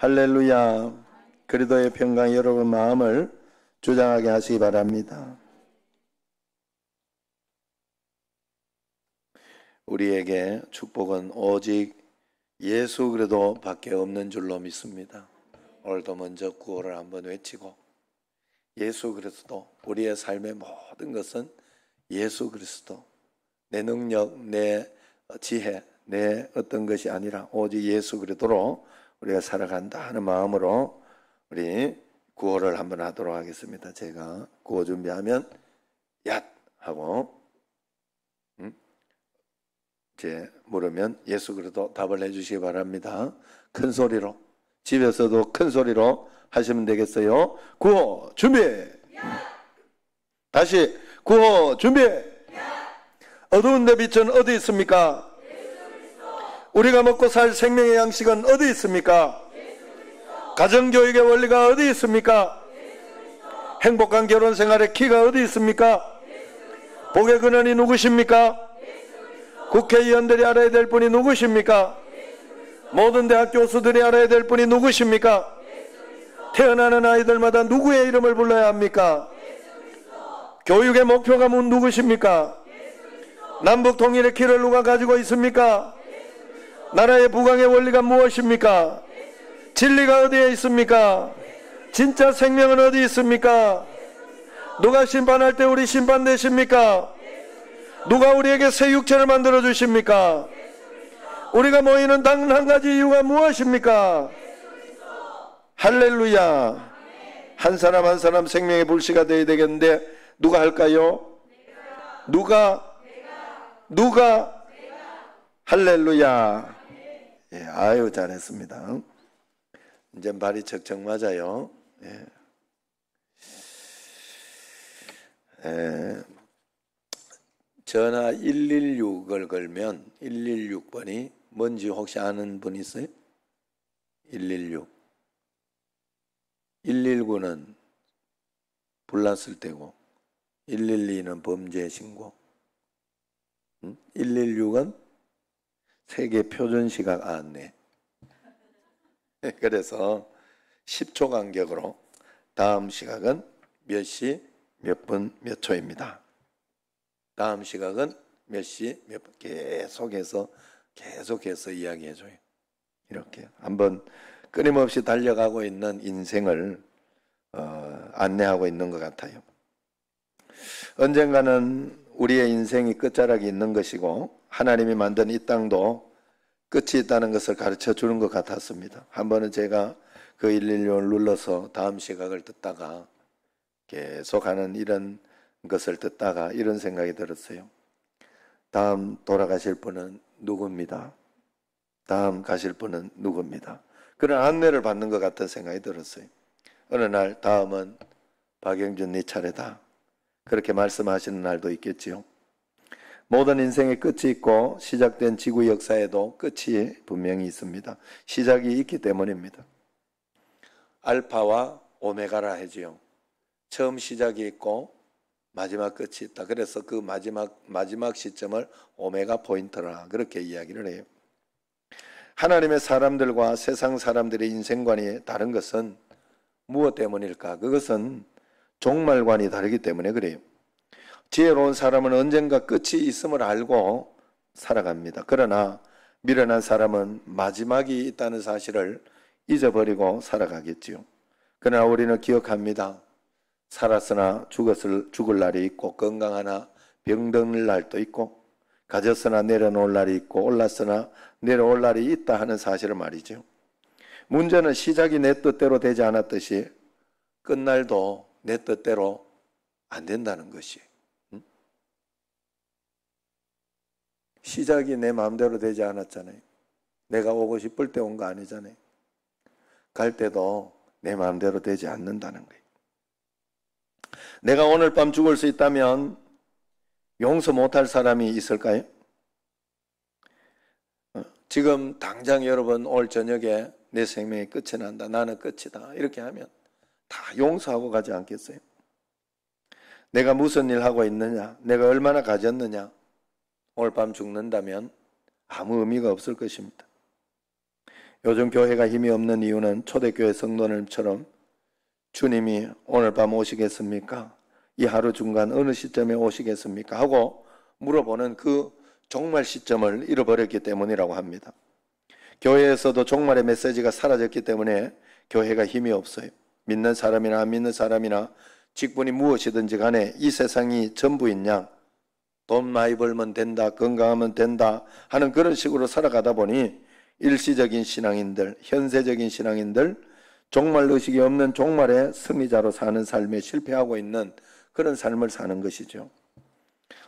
할렐루야. 그리스도의 평강 여러분 마음을 주장하게 하시기 바랍니다. 우리에게 축복은 오직 예수 그리스도 밖에 없는 줄로 믿습니다. 오늘도 먼저 구호를 한번 외치고, 예수 그리스도, 우리의 삶의 모든 것은 예수 그리스도, 내 능력, 내 지혜, 내 어떤 것이 아니라 오직 예수 그리스도로 우리가 살아간다 하는 마음으로 우리 구호를 한번 하도록 하겠습니다. 제가 구호 준비하면 얏 하고 제 물으면 예수 그리스도 답을 해주시기 바랍니다. 큰 소리로, 집에서도 큰 소리로 하시면 되겠어요. 구호 준비. 다시 구호 준비. 어두운 데 빛은 어디 있습니까? 우리가 먹고 살 생명의 양식은 어디 있습니까? 가정교육의 원리가 어디 있습니까? 행복한 결혼 생활의 키가 어디 있습니까? 복의 근원이 누구십니까? 국회의원들이 알아야 될 분이 누구십니까? 모든 대학 교수들이 알아야 될 분이 누구십니까? 태어나는 아이들마다 누구의 이름을 불러야 합니까? 교육의 목표가 누구십니까? 남북 통일의 길을 누가 가지고 있습니까? 나라의 부강의 원리가 무엇입니까? 진리가 어디에 있습니까? 진짜 생명은 어디 있습니까? 누가 심판할 때 우리 심판되십니까? 누가 우리에게 새 육체를 만들어 주십니까? 우리가 모이는 단 한 가지 이유가 무엇입니까? 할렐루야. 한 사람 한 사람 생명의 불씨가 되어야 되겠는데 누가 할까요? 누가? 할렐루야. 예, 아유 잘했습니다. 이제 말이 척척 맞아요. 예. 전화 116을 걸면 116번이 뭔지 혹시 아는 분 있어요? 116. 119는 불났을 때고 112는 범죄 신고, 116은 세계 표준시각 안내. 그래서 10초 간격으로 다음 시각은 몇 시, 몇 분, 몇 초입니다. 다음 시각은 몇 시, 몇 분, 계속해서 이야기해줘요. 이렇게 한번 끊임없이 달려가고 있는 인생을 안내하고 있는 것 같아요. 언젠가는 우리의 인생이 끝자락이 있는 것이고 하나님이 만든 이 땅도 끝이 있다는 것을 가르쳐 주는 것 같았습니다. 한 번은 제가 그 116을 눌러서 다음 시각을 듣다가 계속하는 이런 것을 듣다가 이런 생각이 들었어요. 다음 돌아가실 분은 누구입니다. 다음 가실 분은 누구입니다. 그런 안내를 받는 것 같은 생각이 들었어요. 어느 날 다음은 박영준 네 차례다. 그렇게 말씀하시는 날도 있겠지요. 모든 인생의 끝이 있고 시작된 지구 역사에도 끝이 분명히 있습니다. 시작이 있기 때문입니다. 알파와 오메가라 하지요. 처음 시작이 있고 마지막 끝이 있다. 그래서 그 마지막 시점을 오메가 포인트라 그렇게 이야기를 해요. 하나님의 사람들과 세상 사람들의 인생관이 다른 것은 무엇 때문일까? 그것은 종말관이 다르기 때문에 그래요. 지혜로운 사람은 언젠가 끝이 있음을 알고 살아갑니다. 그러나 미련한 사람은 마지막이 있다는 사실을 잊어버리고 살아가겠지요. 그러나 우리는 기억합니다. 살았으나 죽을 날이 있고 건강하나 병들 날도 있고 가졌으나 내려놓을 날이 있고 올랐으나 내려올 날이 있다 하는 사실을 말이죠. 문제는 시작이 내 뜻대로 되지 않았듯이 끝날도 내 뜻대로 안 된다는 것이. 시작이 내 마음대로 되지 않았잖아요. 내가 오고 싶을 때 온 거 아니잖아요. 갈 때도 내 마음대로 되지 않는다는 거예요. 내가 오늘 밤 죽을 수 있다면 용서 못할 사람이 있을까요? 지금 당장 여러분 올 저녁에 내 생명이 끝이 난다. 나는 끝이다. 이렇게 하면 다 용서하고 가지 않겠어요? 내가 무슨 일 하고 있느냐? 내가 얼마나 가졌느냐? 오늘 밤 죽는다면 아무 의미가 없을 것입니다. 요즘 교회가 힘이 없는 이유는 초대교회 성도님처럼 주님이 오늘 밤 오시겠습니까? 이 하루 중간 어느 시점에 오시겠습니까? 하고 물어보는 그 종말 시점을 잃어버렸기 때문이라고 합니다. 교회에서도 종말의 메시지가 사라졌기 때문에 교회가 힘이 없어요. 믿는 사람이나 안 믿는 사람이나 직분이 무엇이든지 간에 이 세상이 전부인 양, 돈 많이 벌면 된다, 건강하면 된다 하는 그런 식으로 살아가다 보니 일시적인 신앙인들, 현세적인 신앙인들, 종말 의식이 없는 종말의 승리자로 사는 삶에 실패하고 있는 그런 삶을 사는 것이죠.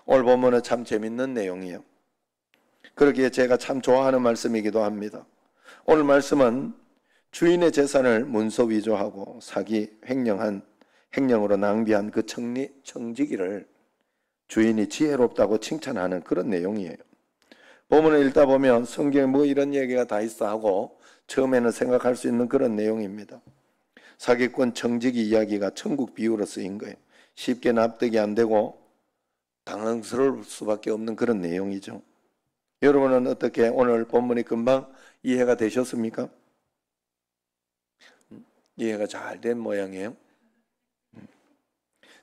오늘 본문은 참 재밌는 내용이에요. 그러기에 제가 참 좋아하는 말씀이기도 합니다. 오늘 말씀은 주인의 재산을 문서 위조하고 사기, 횡령으로 낭비한 그 청지기를 주인이 지혜롭다고 칭찬하는 그런 내용이에요. 본문을 읽다 보면 성경에 뭐 이런 얘기가 다 있어 하고 처음에는 생각할 수 있는 그런 내용입니다. 사기꾼 청지기 이야기가 천국 비유로 쓰인 거예요. 쉽게 납득이 안 되고 당황스러울 수밖에 없는 그런 내용이죠. 여러분은 어떻게 오늘 본문이 금방 이해가 되셨습니까? 이해가 잘 된 모양이에요.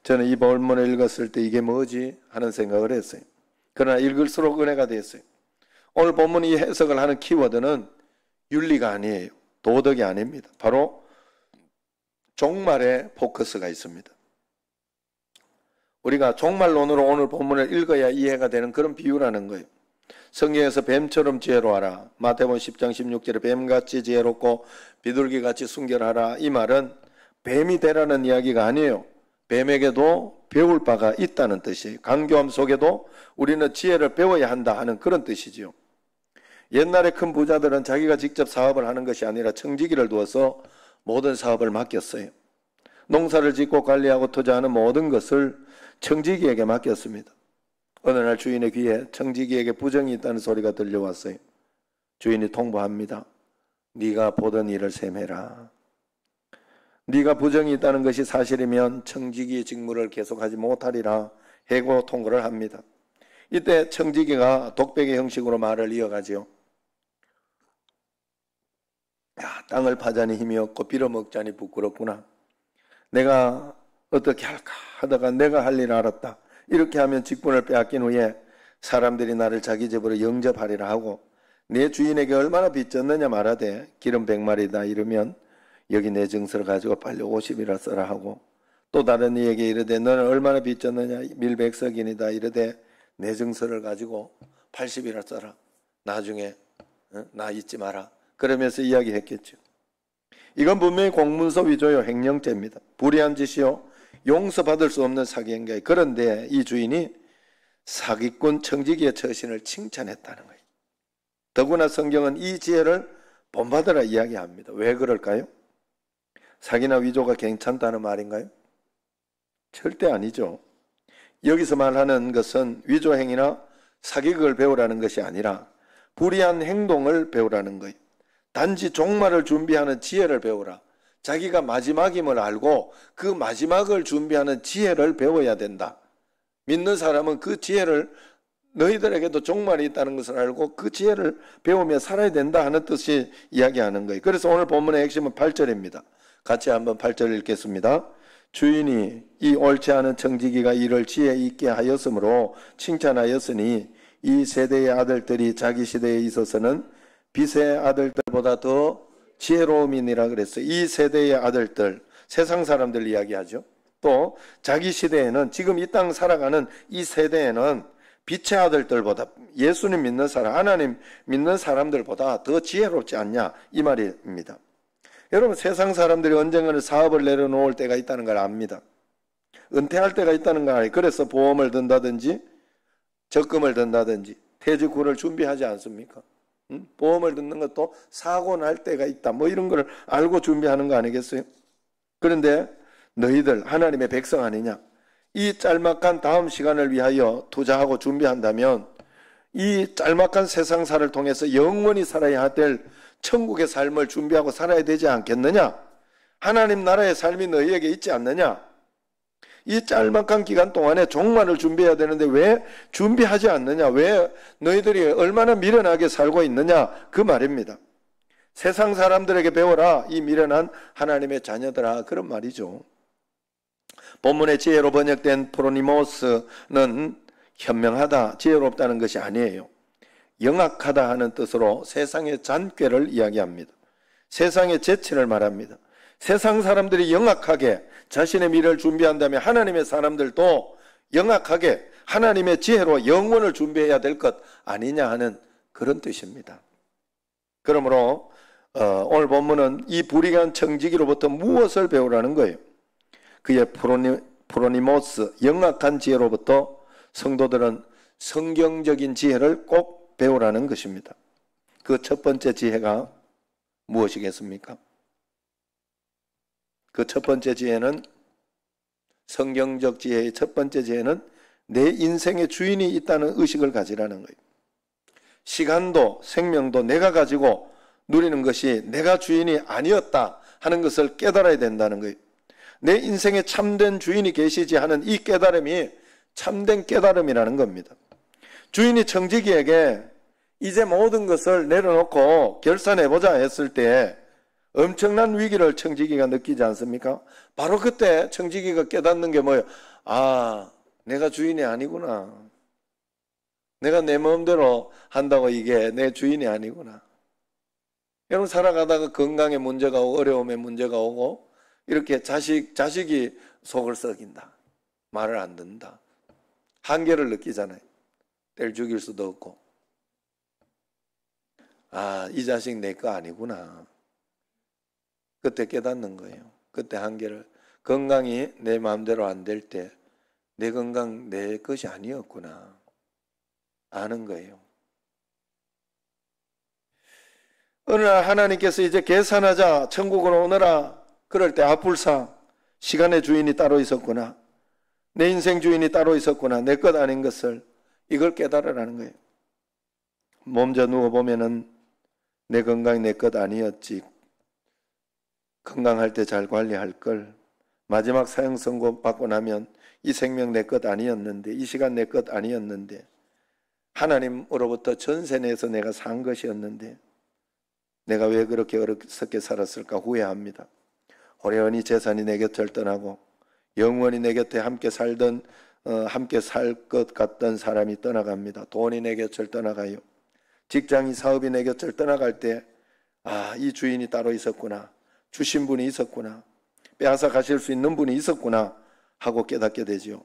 저는 이 본문을 읽었을 때 이게 뭐지? 하는 생각을 했어요. 그러나 읽을수록 은혜가 됐어요. 오늘 본문이 해석을 하는 키워드는 윤리가 아니에요. 도덕이 아닙니다. 바로 종말에 포커스가 있습니다. 우리가 종말론으로 오늘 본문을 읽어야 이해가 되는 그런 비유라는 거예요. 성경에서 뱀처럼 지혜로워하라. 마태복음 10장 16절에 뱀같이 지혜롭고 비둘기같이 순결하라. 이 말은 뱀이 되라는 이야기가 아니에요. 뱀에게도 배울 바가 있다는 뜻이에요. 강교함 속에도 우리는 지혜를 배워야 한다 하는 그런 뜻이지요. 옛날에 큰 부자들은 자기가 직접 사업을 하는 것이 아니라 청지기를 두어서 모든 사업을 맡겼어요. 농사를 짓고 관리하고 투자하는 모든 것을 청지기에게 맡겼습니다. 어느 날 주인의 귀에 청지기에게 부정이 있다는 소리가 들려왔어요. 주인이 통보합니다. 네가 보던 일을 셈해라. 네가 부정이 있다는 것이 사실이면 청지기의 직무를 계속하지 못하리라 해고 통고를 합니다. 이때 청지기가 독백의 형식으로 말을 이어가지요. 야, 땅을 파자니 힘이 없고 빌어먹자니 부끄럽구나. 내가 어떻게 할까 하다가 내가 할 일을 알았다. 이렇게 하면 직분을 빼앗긴 후에 사람들이 나를 자기 집으로 영접하리라 하고 내 주인에게 얼마나 빚졌느냐 말하되 기름 100마리다 이러면 여기 내 증서를 가지고 빨리 50이라 써라 하고 또 다른 이에게 이르되 너는 얼마나 빚졌느냐 밀 100석인이다 이르되 내 증서를 가지고 80이라 써라. 나중에 나 잊지 마라. 그러면서 이야기했겠죠. 이건 분명히 공문서 위조요 횡령죄입니다. 불의한 짓이요 용서받을 수 없는 사기 행위. 그런데 이 주인이 사기꾼 청지기의 처신을 칭찬했다는 거예요. 더구나 성경은 이 지혜를 본받으라 이야기합니다. 왜 그럴까요? 사기나 위조가 괜찮다는 말인가요? 절대 아니죠. 여기서 말하는 것은 위조행위나 사기극을 배우라는 것이 아니라 불의한 행동을 배우라는 거예요. 단지 종말을 준비하는 지혜를 배우라. 자기가 마지막임을 알고 그 마지막을 준비하는 지혜를 배워야 된다. 믿는 사람은 그 지혜를 너희들에게도 종말이 있다는 것을 알고 그 지혜를 배우며 살아야 된다 하는 뜻이 이야기하는 거예요. 그래서 오늘 본문의 핵심은 8절입니다. 같이 한번 8절 읽겠습니다. 주인이 이 옳지 않은 청지기가 이를 지혜 있게 하였으므로 칭찬하였으니 이 세대의 아들들이 자기 시대에 있어서는 빛의 아들들보다 더 지혜로움이니라 그랬어요. 이 세대의 아들들, 세상 사람들 이야기하죠. 또 자기 시대에는 지금 이 땅 살아가는 이 세대에는 빛의 아들들보다 예수님 믿는 사람, 하나님 믿는 사람들보다 더 지혜롭지 않냐 이 말입니다. 여러분 세상 사람들이 언젠가는 사업을 내려놓을 때가 있다는 걸 압니다. 은퇴할 때가 있다는 걸 알아요. 그래서 보험을 든다든지 적금을 든다든지 퇴직후를 준비하지 않습니까? 보험을 듣는 것도 사고 날 때가 있다 뭐 이런 걸 알고 준비하는 거 아니겠어요? 그런데 너희들 하나님의 백성 아니냐? 이 짤막한 다음 시간을 위하여 투자하고 준비한다면 이 짤막한 세상사를 통해서 영원히 살아야 될 천국의 삶을 준비하고 살아야 되지 않겠느냐? 하나님 나라의 삶이 너희에게 있지 않느냐? 이 짤막한 기간 동안에 종말을 준비해야 되는데 왜 준비하지 않느냐? 왜 너희들이 얼마나 미련하게 살고 있느냐? 그 말입니다. 세상 사람들에게 배워라. 이 미련한 하나님의 자녀들아. 그런 말이죠. 본문의 지혜로 번역된 프로니모스는 현명하다, 지혜롭다는 것이 아니에요. 영악하다 하는 뜻으로 세상의 잔꾀를 이야기합니다. 세상의 재치를 말합니다. 세상 사람들이 영악하게 자신의 미래를 준비한다면 하나님의 사람들도 영악하게 하나님의 지혜로 영혼을 준비해야 될 것 아니냐 하는 그런 뜻입니다. 그러므로 오늘 본문은 이 불의한 청지기로부터 무엇을 배우라는 거예요? 그의 프로니모스, 영악한 지혜로부터 성도들은 성경적인 지혜를 꼭 배우라는 것입니다. 그 첫 번째 지혜가 무엇이겠습니까? 그 첫 번째 지혜는, 성경적 지혜의 첫 번째 지혜는 내 인생의 주인이 있다는 의식을 가지라는 거예요. 시간도 생명도 내가 가지고 누리는 것이 내가 주인이 아니었다 하는 것을 깨달아야 된다는 거예요. 내 인생에 참된 주인이 계시지 하는 이 깨달음이 참된 깨달음이라는 겁니다. 주인이 청지기에게 이제 모든 것을 내려놓고 결산해보자 했을 때 엄청난 위기를 청지기가 느끼지 않습니까? 바로 그때 청지기가 깨닫는 게 뭐예요? 아, 내가 주인이 아니구나. 내가 내 마음대로 한다고 이게 내 주인이 아니구나. 여러분, 살아가다가 건강에 문제가 오고 어려움에 문제가 오고 이렇게 자식이 속을 썩인다. 말을 안 듣는다. 한계를 느끼잖아요. 때를 죽일 수도 없고. 아, 이 자식 내 거 아니구나. 그때 깨닫는 거예요. 그때 한계를. 건강이 내 마음대로 안 될 때 내 건강 내 것이 아니었구나. 아는 거예요. 어느 날 하나님께서 이제 계산하자, 천국으로 오너라. 그럴 때 아뿔싸, 시간의 주인이 따로 있었구나. 내 인생 주인이 따로 있었구나. 내 것 아닌 것을, 이걸 깨달으라는 거예요. 몸져 누워보면은 내 건강이 내 것 아니었지. 건강할 때 잘 관리할 걸. 마지막 사형 선고 받고 나면 이 생명 내 것 아니었는데, 이 시간 내 것 아니었는데, 하나님으로부터 전세 내서 내가 산 것이었는데 내가 왜 그렇게 어렵게 살았을까 후회합니다. 호련히 재산이 내 곁을 떠나고 영원히 내 곁에 함께 살던 함께 살 것 같던 사람이 떠나갑니다. 돈이 내 곁을 떠나가요. 직장이, 사업이 내 곁을 떠나갈 때 아, 이 주인이 따로 있었구나. 주신 분이 있었구나. 빼앗아 가실 수 있는 분이 있었구나 하고 깨닫게 되지요.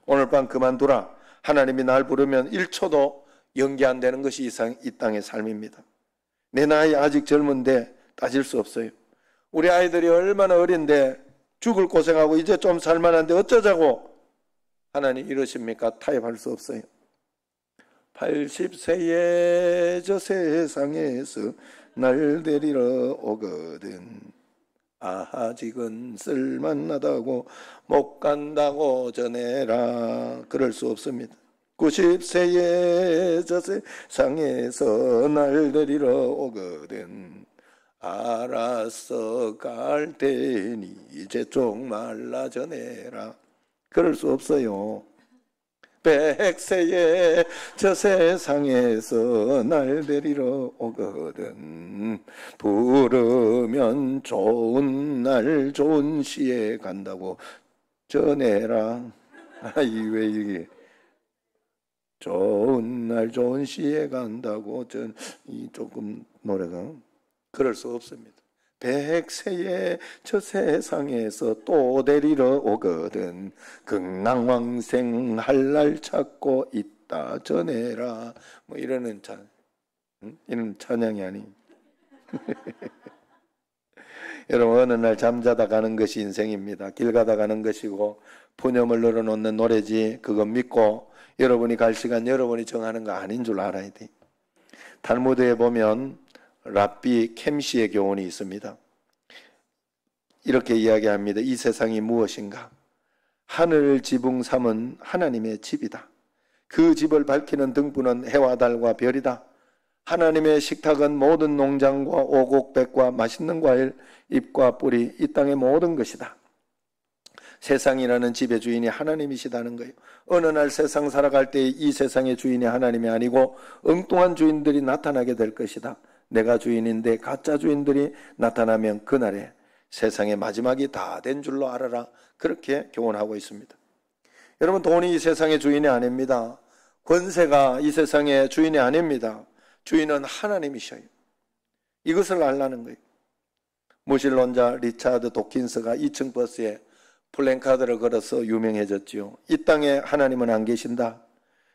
오늘 밤 그만두라. 하나님이 날 부르면 1초도 연기 안 되는 것이 이 땅의 삶입니다. 내 나이 아직 젊은데 따질 수 없어요. 우리 아이들이 얼마나 어린데 죽을 고생하고 이제 좀 살만한데 어쩌자고 하나님 이러십니까? 타협할 수 없어요. 80세에 저 세상에서 날 데리러 오거든 아직은 쓸만하다고 못 간다고 전해라. 그럴 수 없습니다. 90세에 저 세상에서 날 데리러 오거든 알았어 갈 테니 이제 쪽말라 전해라. 그럴 수 없어요. 100세에 저 세상에서 날 데리러 오거든 부르면 좋은 날 좋은 시에 간다고 전해라. 아이 왜 이게 좋은 날 좋은 시에 간다고 이 조금 노래가 그럴 수 없습니다. 100세에 저 세상에서 또 데리러 오거든 극락왕생 할 날 찾고 있다 전해라. 뭐 이러는 이런 찬양이 아니. 여러분, 어느 날 잠자다 가는 것이 인생입니다. 길 가다 가는 것이고 푸념을 늘어놓는 노래지. 그거 믿고 여러분이 갈 시간 여러분이 정하는 거 아닌 줄 알아야 돼. 탈무드에 보면 랍비 캠시의 교훈이 있습니다. 이렇게 이야기합니다. 이 세상이 무엇인가? 하늘 지붕 삼은 하나님의 집이다. 그 집을 밝히는 등불은 해와 달과 별이다. 하나님의 식탁은 모든 농장과 오곡백과 맛있는 과일, 잎과 뿌리, 이 땅의 모든 것이다. 세상이라는 집의 주인이 하나님이시다는 거예요. 어느 날 세상 살아갈 때 이 세상의 주인이 하나님이 아니고 엉뚱한 주인들이 나타나게 될 것이다. 내가 주인인데 가짜 주인들이 나타나면 그날에 세상의 마지막이 다 된 줄로 알아라. 그렇게 교훈하고 있습니다. 여러분, 돈이 이 세상의 주인이 아닙니다. 권세가 이 세상의 주인이 아닙니다. 주인은 하나님이셔요. 이것을 알라는 거예요. 무신론자 리차드 도킨스가 2층 버스에 플랜카드를 걸어서 유명해졌지요. 이 땅에 하나님은 안 계신다.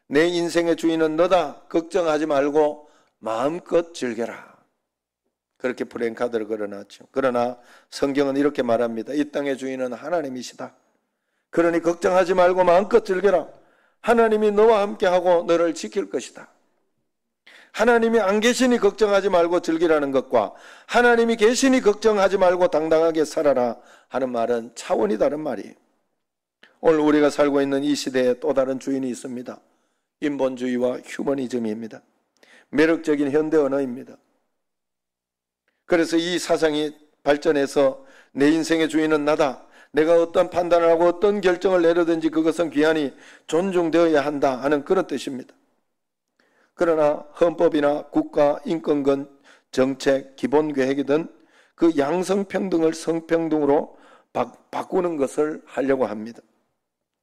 내 인생의 주인은 너다. 걱정하지 말고 마음껏 즐겨라. 그렇게 플랜카드를 걸어놨죠. 그러나 성경은 이렇게 말합니다. 이 땅의 주인은 하나님이시다. 그러니 걱정하지 말고 마음껏 즐겨라. 하나님이 너와 함께하고 너를 지킬 것이다. 하나님이 안 계시니 걱정하지 말고 즐기라는 것과 하나님이 계시니 걱정하지 말고 당당하게 살아라 하는 말은 차원이 다른 말이에요. 오늘 우리가 살고 있는 이 시대에 또 다른 주인이 있습니다. 인본주의와 휴머니즘입니다. 매력적인 현대 언어입니다. 그래서 이 사상이 발전해서 내 인생의 주인은 나다. 내가 어떤 판단을 하고 어떤 결정을 내려든지 그것은 귀하니 존중되어야 한다 하는 그런 뜻입니다. 그러나 헌법이나 국가 인권권 정책 기본계획이든 그 양성평등을 성평등으로 바꾸는 것을 하려고 합니다.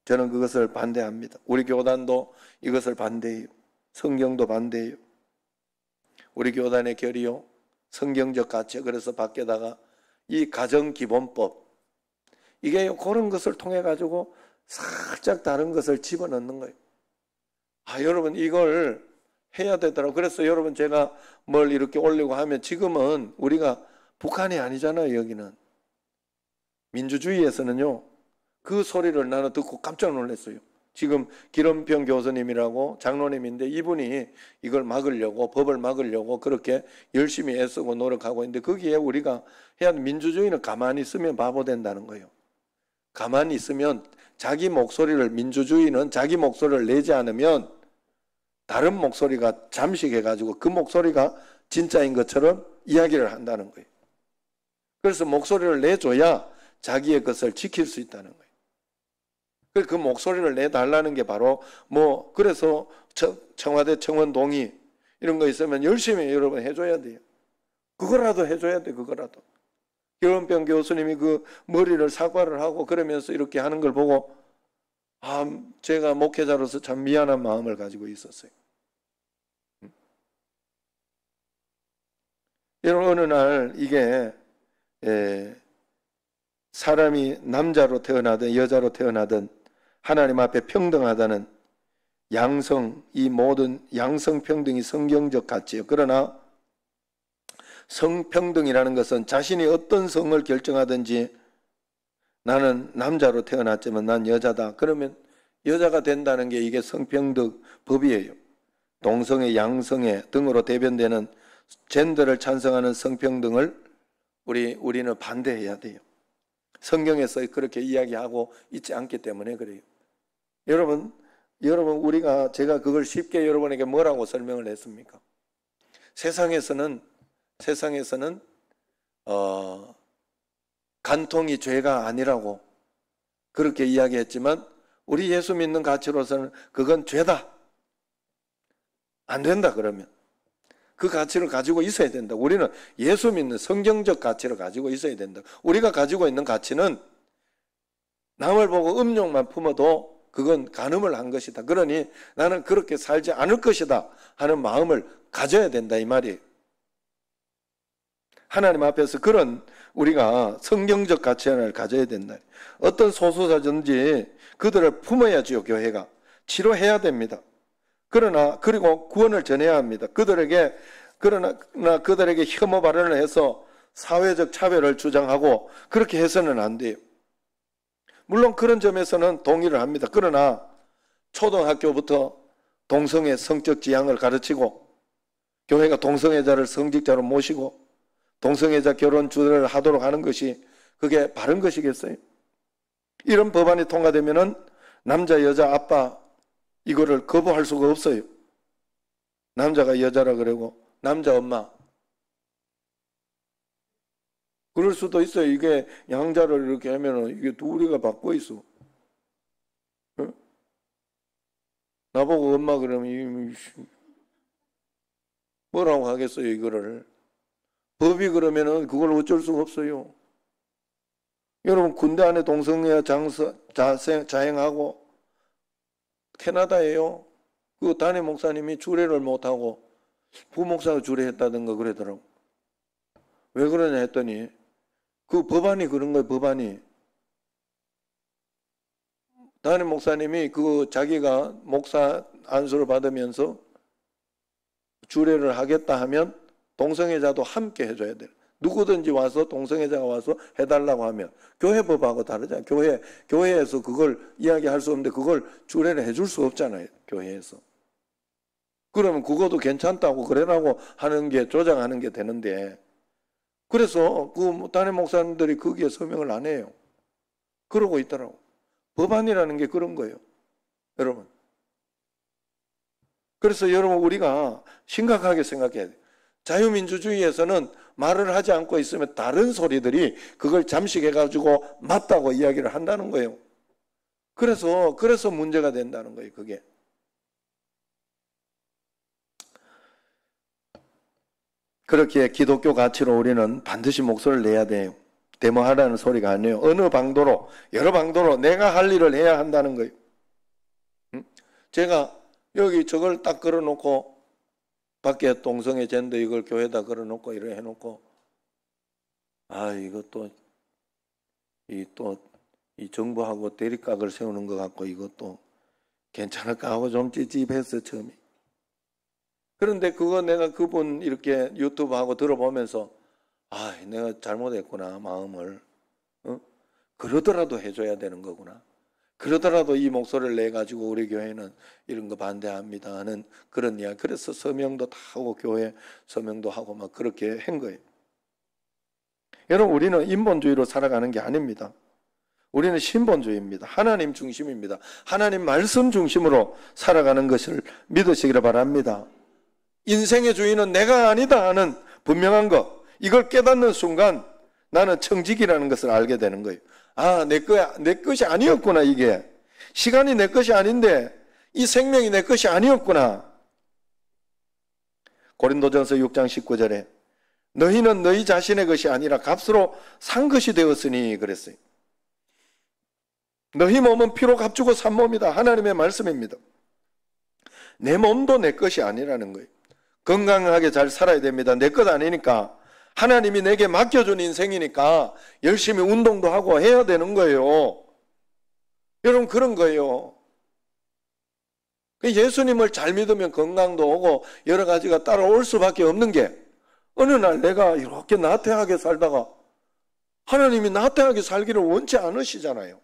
저는 그것을 반대합니다. 우리 교단도 이것을 반대해요. 성경도 반대해요. 우리 교단의 결의요, 성경적 가치, 그래서 밖에다가 이 가정기본법, 이게 그런 것을 통해 가지고 살짝 다른 것을 집어넣는 거예요. 여러분, 이걸 해야 되더라고요. 그래서 여러분, 제가 뭘 이렇게 올리고 하면 지금은 우리가 북한이 아니잖아요. 여기는 민주주의에서는요, 그 소리를 나는 듣고 깜짝 놀랐어요. 지금 기름평 교수님이라고 장로님인데 이분이 이걸 막으려고, 법을 막으려고 그렇게 열심히 애쓰고 노력하고 있는데, 거기에 우리가 해야 하는 민주주의는 가만히 있으면 바보 된다는 거예요. 가만히 있으면 자기 목소리를, 민주주의는 자기 목소리를 내지 않으면 다른 목소리가 잠식해가지고 그 목소리가 진짜인 것처럼 이야기를 한다는 거예요. 그래서 목소리를 내줘야 자기의 것을 지킬 수 있다는 거예요. 그 목소리를 내달라는 게 바로 그래서 청와대 청원 동의 이런 거 있으면 열심히 여러분 해줘야 돼요. 그거라도 해줘야 돼. 그거라도. 기름병 교수님이 그 머리를 사과를 하고 그러면서 이렇게 하는 걸 보고 제가 목회자로서 참 미안한 마음을 가지고 있었어요. 여러분, 어느 날 이게 사람이 남자로 태어나든 여자로 태어나든 하나님 앞에 평등하다는 이 모든 양성평등이 성경적 가치예요. 그러나 성평등이라는 것은 자신이 어떤 성을 결정하든지 나는 남자로 태어났지만 난 여자다. 그러면 여자가 된다는 게 이게 성평등 법이에요. 동성애, 양성애 등으로 대변되는 젠더를 찬성하는 성평등을 우리는 반대해야 돼요. 성경에서 그렇게 이야기하고 있지 않기 때문에 그래요. 여러분, 제가 그걸 쉽게 여러분에게 뭐라고 설명을 했습니까? 세상에서는 간통이 죄가 아니라고 그렇게 이야기했지만 우리 예수 믿는 가치로서는 그건 죄다. 안 된다. 그러면 그 가치를 가지고 있어야 된다. 우리는 예수 믿는 성경적 가치를 가지고 있어야 된다. 우리가 가지고 있는 가치는 남을 보고 음욕만 품어도 그건 간음을 한 것이다. 그러니 나는 그렇게 살지 않을 것이다 하는 마음을 가져야 된다, 이 말이에요. 하나님 앞에서 그런 우리가 성경적 가치 하나를 가져야 된다. 어떤 소수자든지 그들을 품어야지요. 교회가 치료해야 됩니다. 그리고 구원을 전해야 합니다. 그들에게 혐오 발언을 해서 사회적 차별을 주장하고 그렇게 해서는 안 돼요. 물론 그런 점에서는 동의를 합니다. 그러나 초등학교부터 동성애 성적 지향을 가르치고 교회가 동성애자를 성직자로 모시고 동성애자 결혼 주례를 하도록 하는 것이 그게 바른 것이겠어요? 이런 법안이 통과되면은 남자, 여자, 아빠 이거를 거부할 수가 없어요. 남자가 여자라 그러고 남자 엄마. 그럴 수도 있어요. 이게 양자를 이렇게 하면은 이게 둘이가 바꿔 있어. 응? 나보고 엄마 그러면 뭐라고 하겠어요, 이거를. 법이 그러면은 그걸 어쩔 수가 없어요. 여러분 군대 안에 동성애 자행하고 캐나다에요. 그 담임 목사님이 주례를 못하고 부목사가 주례했다든가 그러더라고. 왜 그러냐 했더니 그 법안이 그런 거예요. 법안이. 담임 목사님이 그 자기가 목사 안수를 받으면서 주례를 하겠다 하면 동성애자도 함께 해줘야 돼요. 누구든지 와서 동성애자가 와서 해달라고 하면 교회 법하고 다르잖아요. 교회에서 그걸 이야기할 수 없는데 그걸 주례를 해줄 수 없잖아요. 교회에서. 그러면 그것도 괜찮다고 그래라고 하는 게 조장하는 게 되는데 그래서 그 담임 목사님들이 거기에 서명을 안 해요. 그러고 있더라고. 법안이라는 게 그런 거예요. 여러분. 그래서 여러분 우리가 심각하게 생각해야 돼요. 자유민주주의에서는 말을 하지 않고 있으면 다른 소리들이 그걸 잠식해가지고 맞다고 이야기를 한다는 거예요. 그래서 문제가 된다는 거예요. 그게. 그렇게 기독교 가치로 우리는 반드시 목소리를 내야 돼요. 데모하라는 소리가 아니에요. 어느 방도로, 여러 방도로 내가 할 일을 해야 한다는 거예요. 제가 여기 저걸 딱 걸어놓고 밖에 동성애 젠더 이걸 교회에다 걸어놓고 이래 해놓고 이것도 이 정부하고 대립각을 세우는 것 같고 이것도 괜찮을까 하고 좀 찝찝했어 처음에. 그런데 그거 내가 그분 이렇게 유튜브 하고 들어보면서 내가 잘못했구나 마음을. 그러더라도 해줘야 되는 거구나. 그러더라도 이 목소리를 내가지고 우리 교회는 이런 거 반대합니다 하는 그런 이야기. 그래서 서명도 다 하고 교회 서명도 하고 막 그렇게 한 거예요. 여러분 우리는 인본주의로 살아가는 게 아닙니다. 우리는 신본주의입니다. 하나님 중심입니다. 하나님 말씀 중심으로 살아가는 것을 믿으시기를 바랍니다. 인생의 주인은 내가 아니다 하는 분명한 것, 이걸 깨닫는 순간 나는 청직이라는 것을 알게 되는 거예요. 내 것이 아니었구나. 이게 시간이 내 것이 아닌데 이 생명이 내 것이 아니었구나. 고린도전서 6장 19절에 너희는 너희 자신의 것이 아니라 값으로 산 것이 되었으니 그랬어요. 너희 몸은 피로 값주고 산 몸이다. 하나님의 말씀입니다. 내 몸도 내 것이 아니라는 거예요. 건강하게 잘 살아야 됩니다. 내 것 아니니까. 하나님이 내게 맡겨준 인생이니까 열심히 운동도 하고 해야 되는 거예요. 여러분 그런 거예요. 예수님을 잘 믿으면 건강도 오고 여러 가지가 따라올 수밖에 없는 게 어느 날 내가 이렇게 나태하게 살다가 하나님이 나태하게 살기를 원치 않으시잖아요.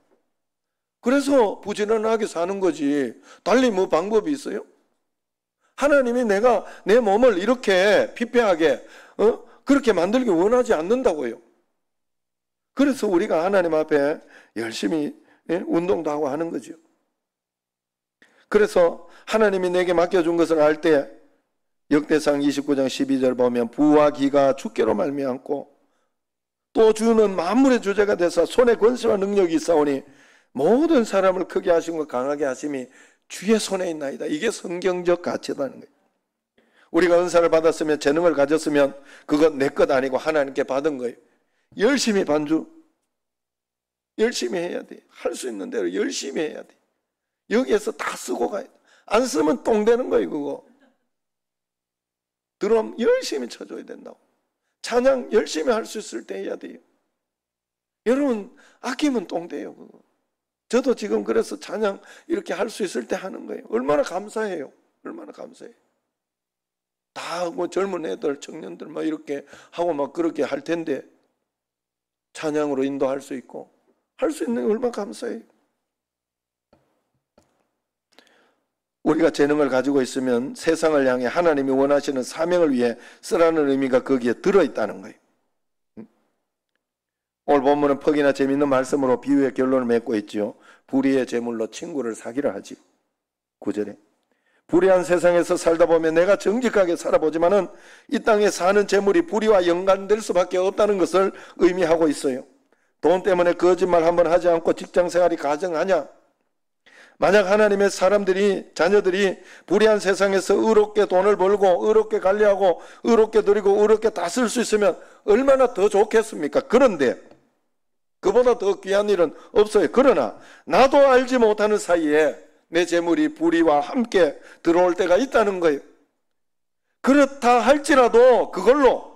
그래서 부지런하게 사는 거지. 달리 뭐 방법이 있어요? 하나님이 내가 내 몸을 이렇게 피폐하게 그렇게 만들기 원하지 않는다고요. 그래서 우리가 하나님 앞에 열심히 운동도 하고 하는 거죠. 그래서 하나님이 내게 맡겨준 것을 알 때 역대상 29장 12절 보면 부와 기가 주께로 말미암고 또 주는 만물의 주제가 되사 손에 권세와 능력이 있사오니 모든 사람을 크게 하시고 강하게 하심이 주의 손에 있나이다. 이게 성경적 가치다는 거예요. 우리가 은사를 받았으면 재능을 가졌으면 그건 내 것 아니고 하나님께 받은 거예요. 열심히 반주 열심히 해야 돼. 할 수 있는 대로 열심히 해야 돼. 여기에서 다 쓰고 가야 돼. 안 쓰면 똥 되는 거예요. 그거 드럼 열심히 쳐줘야 된다고. 찬양 열심히 할 수 있을 때 해야 돼요. 여러분 아끼면 똥 돼요. 그거. 저도 지금 그래서 찬양 이렇게 할 수 있을 때 하는 거예요. 얼마나 감사해요. 얼마나 감사해요. 다 뭐 젊은 애들, 청년들 막 이렇게 하고 막 그렇게 할 텐데 찬양으로 인도할 수 있고 할 수 있는 게 얼마나 감사해요. 우리가 재능을 가지고 있으면 세상을 향해 하나님이 원하시는 사명을 위해 쓰라는 의미가 거기에 들어있다는 거예요. 오늘 본문은 퍽이나 재미있는 말씀으로 비유의 결론을 맺고 있지요. 불의의 재물로 친구를 사기를 하지. 9절에 불의한 세상에서 살다 보면 내가 정직하게 살아보지만은 이 땅에 사는 재물이 불의와 연관될 수밖에 없다는 것을 의미하고 있어요. 돈 때문에 거짓말 한번 하지 않고 직장생활이 가정하냐? 만약 하나님의 자녀들이 불의한 세상에서 의롭게 돈을 벌고 의롭게 관리하고 의롭게 누리고 의롭게 다 쓸 수 있으면 얼마나 더 좋겠습니까? 그런데 그보다 더 귀한 일은 없어요. 그러나 나도 알지 못하는 사이에 내 재물이 불의와 함께 들어올 때가 있다는 거예요. 그렇다 할지라도 그걸로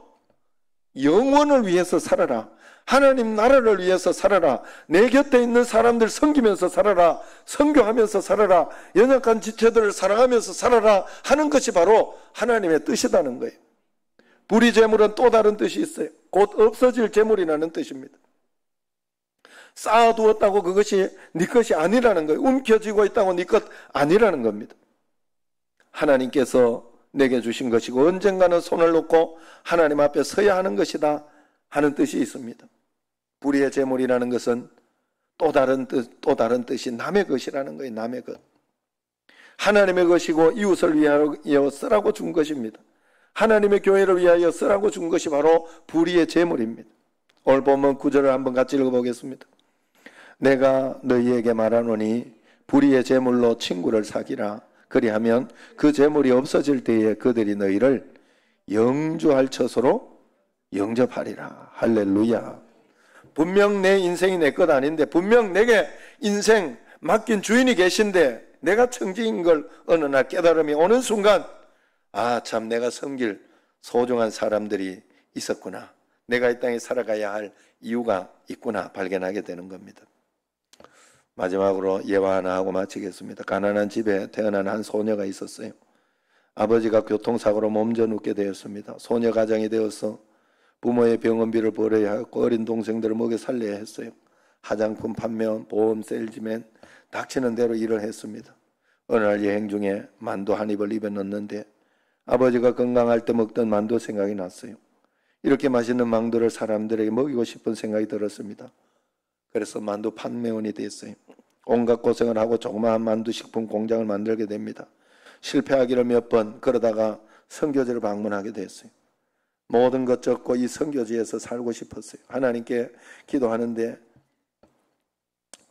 영원을 위해서 살아라. 하나님 나라를 위해서 살아라. 내 곁에 있는 사람들 섬기면서 살아라. 선교하면서 살아라. 연약한 지체들을 사랑하면서 살아라 하는 것이 바로 하나님의 뜻이라는 거예요. 불의 재물은 또 다른 뜻이 있어요. 곧 없어질 재물이라는 뜻입니다. 쌓아두었다고 그것이 네 것이 아니라는 거예요. 움켜쥐고 있다고 네 것 아니라는 겁니다. 하나님께서 내게 주신 것이고 언젠가는 손을 놓고 하나님 앞에 서야 하는 것이다 하는 뜻이 있습니다. 불의의 재물이라는 것은 또 다른 뜻이 남의 것이라는 거예요. 남의 것. 하나님의 것이고 이웃을 위하여 쓰라고 준 것입니다. 하나님의 교회를 위하여 쓰라고 준 것이 바로 불의의 재물입니다. 오늘 본문 9절을 한번 같이 읽어보겠습니다. 내가 너희에게 말하노니 불의의 재물로 친구를 사귀라. 그리하면 그 재물이 없어질 때에 그들이 너희를 영주할 처소로 영접하리라. 할렐루야. 분명 내 인생이 내 것 아닌데, 분명 내게 인생 맡긴 주인이 계신데 내가 청지인 걸 어느 날 깨달음이 오는 순간, 아, 참 내가 섬길 소중한 사람들이 있었구나. 내가 이 땅에 살아가야 할 이유가 있구나 발견하게 되는 겁니다. 마지막으로 예화 하나 하고 마치겠습니다. 가난한 집에 태어난 한 소녀가 있었어요. 아버지가 교통사고로 몸져 눕게 되었습니다. 소녀 가장이 되어서 부모의 병원비를 벌어야 하고 어린 동생들을 먹여 살려야 했어요. 화장품 판매원, 보험 세일즈맨, 닥치는 대로 일을 했습니다. 어느 날 여행 중에 만두 한 입을 입에 넣는데 아버지가 건강할 때 먹던 만두 생각이 났어요. 이렇게 맛있는 만두를 사람들에게 먹이고 싶은 생각이 들었습니다. 그래서 만두 판매원이 됐어요. 온갖 고생을 하고 조그마한 만두 식품 공장을 만들게 됩니다. 실패하기를 몇 번 그러다가 선교지를 방문하게 됐어요. 모든 것 접고 이 선교지에서 살고 싶었어요. 하나님께 기도하는데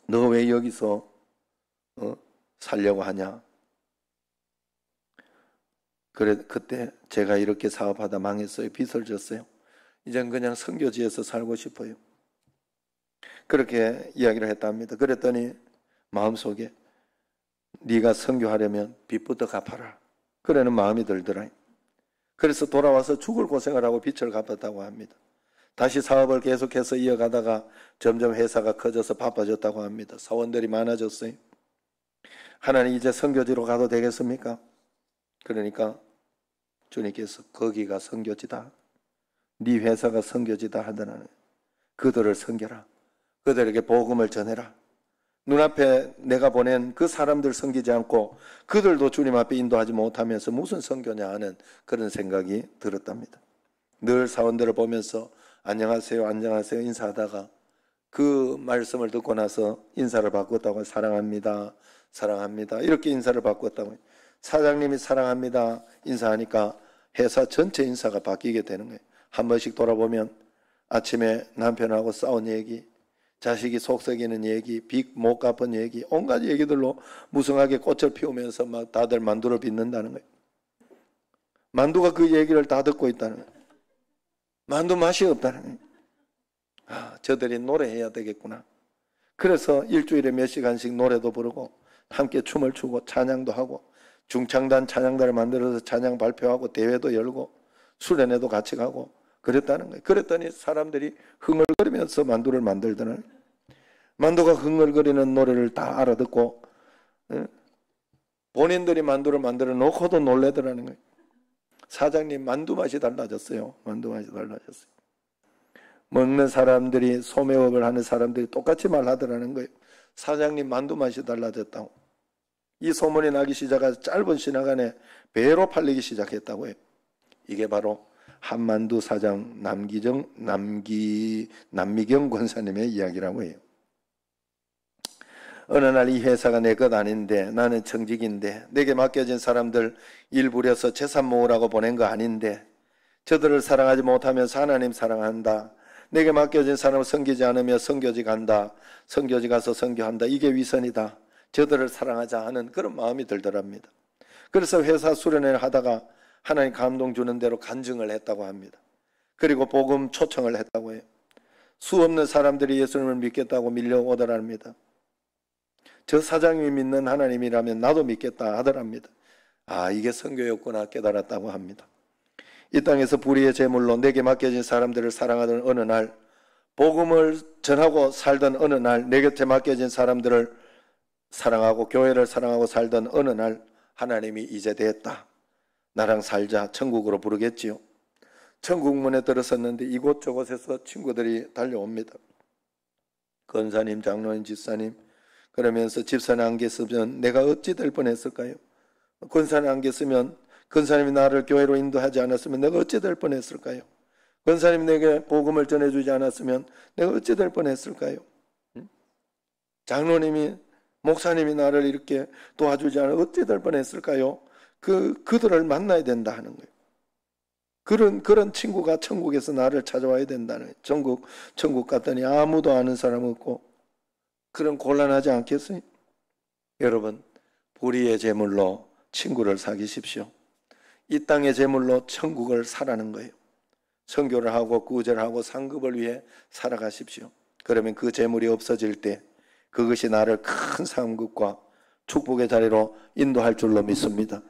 너 왜 여기서 살려고 하냐? 그때 제가 이렇게 사업하다 망했어요. 빚을 졌어요. 이젠 그냥 선교지에서 살고 싶어요. 그렇게 이야기를 했답니다. 그랬더니 마음속에 네가 선교하려면 빚부터 갚아라. 그러는 마음이 들더라. 그래서 돌아와서 죽을 고생을 하고 빚을 갚았다고 합니다. 다시 사업을 계속해서 이어가다가 점점 회사가 커져서 바빠졌다고 합니다. 사원들이 많아졌어요. 하나님 이제 선교지로 가도 되겠습니까? 그러니까 주님께서 거기가 선교지다. 네 회사가 선교지다 하더라는 그들을 섬겨라. 그들에게 복음을 전해라. 눈앞에 내가 보낸 그 사람들 섬기지 않고 그들도 주님 앞에 인도하지 못하면서 무슨 선교냐 하는 그런 생각이 들었답니다. 늘 사원들을 보면서 안녕하세요 안녕하세요 인사하다가 그 말씀을 듣고 나서 인사를 바꿨다고 사랑합니다 사랑합니다 이렇게 인사를 바꿨다고. 사장님이 사랑합니다 인사하니까 회사 전체 인사가 바뀌게 되는 거예요. 한 번씩 돌아보면 아침에 남편하고 싸운 얘기, 자식이 속썩이는 얘기, 빚 못 갚은 얘기, 온갖 얘기들로 무성하게 꽃을 피우면서 막 다들 만두를 빚는다는 거예요. 만두가 그 얘기를 다 듣고 있다는 거예요. 만두 맛이 없다는 거예요. 아, 저들이 노래해야 되겠구나. 그래서 일주일에 몇 시간씩 노래도 부르고 함께 춤을 추고 찬양도 하고 중창단 찬양단을 만들어서 찬양 발표하고 대회도 열고 수련회도 같이 가고 그랬다는 거예요. 그랬더니 사람들이 흥얼거리면서 만두를 만들더라는 거예요. 만두가 흥얼거리는 노래를 다 알아듣고 본인들이 만두를 만들어 놓고도 놀래더라는 거예요. 사장님 만두 맛이 달라졌어요. 만두 맛이 달라졌어요. 먹는 사람들이 소매업을 하는 사람들이 똑같이 말하더라는 거예요. 사장님 만두 맛이 달라졌다고. 이 소문이 나기 시작해서 짧은 시간 안에 배로 팔리기 시작했다고 해요. 이게 바로 한만두 사장 남미경 권사님의 이야기라고 해요. 어느 날 이 회사가 내 것 아닌데 나는 청직인데 내게 맡겨진 사람들 일 부려서 재산 모으라고 보낸 거 아닌데 저들을 사랑하지 못하면서 하나님 사랑한다. 내게 맡겨진 사람을 섬기지 않으며 선교지 간다. 선교지 가서 선교한다. 이게 위선이다. 저들을 사랑하자 하는 그런 마음이 들더랍니다. 그래서 회사 수련회를 하다가 하나님 감동 주는 대로 간증을 했다고 합니다. 그리고 복음 초청을 했다고 해요. 수없는 사람들이 예수님을 믿겠다고 밀려오더랍니다. 저 사장님이 믿는 하나님이라면 나도 믿겠다 하더랍니다. 아, 이게 선교였구나 깨달았다고 합니다. 이 땅에서 불의의 제물로 내게 맡겨진 사람들을 사랑하던 어느 날, 복음을 전하고 살던 어느 날, 내 곁에 맡겨진 사람들을 사랑하고 교회를 사랑하고 살던 어느 날 하나님이 이제 됐다, 나랑 살자, 천국으로 부르겠지요. 천국 문에 들어섰는데 이곳저곳에서 친구들이 달려옵니다. 권사님, 장로님, 집사님, 그러면서 집사님 안 계시면 내가 어찌 될 뻔했을까요? 권사님 안 계시면, 권사님이 나를 교회로 인도하지 않았으면 내가 어찌 될 뻔했을까요? 권사님이 내게 복음을 전해주지 않았으면 내가 어찌 될 뻔했을까요? 장로님이, 목사님이 나를 이렇게 도와주지 않으면 어찌 될 뻔했을까요? 그들을 만나야 된다 하는 거예요. 그런 친구가 천국에서 나를 찾아와야 된다는 거예요. 천국 갔더니 아무도 아는 사람 없고 그런 곤란하지 않겠어요? 여러분, 불의의 제물로 친구를 사귀십시오. 이 땅의 제물로 천국을 사라는 거예요. 선교를 하고 구제하고 상급을 위해 살아가십시오. 그러면 그 제물이 없어질 때 그것이 나를 큰 상급과 축복의 자리로 인도할 줄로 믿습니다.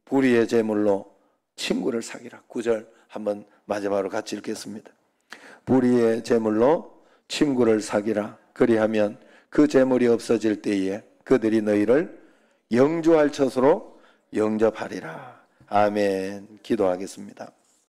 불의의 제물로 친구를 사귀라. 9절 한번 마지막으로 같이 읽겠습니다. 불의의 제물로 친구를 사귀라. 그리하면 그 제물이 없어질 때에 그들이 너희를 영주할 처소로 영접하리라. 아멘. 기도하겠습니다.